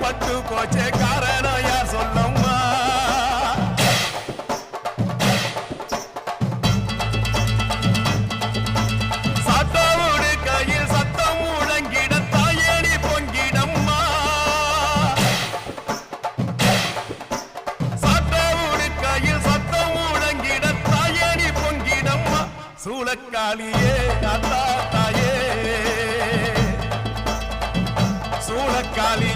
பட்டு போச்சே காரணம் யார் சொல்லம்மா சாத்தோடு கையில் சத்தம் முழங்கிட தாயேனி பொங்கிடம்மா சாத்தோடு கையில் சத்தம் முழங்கிட தாயேனி பொங்கிடம்மா சூளக்காளியே அத்தா தாயே சூளக்காளி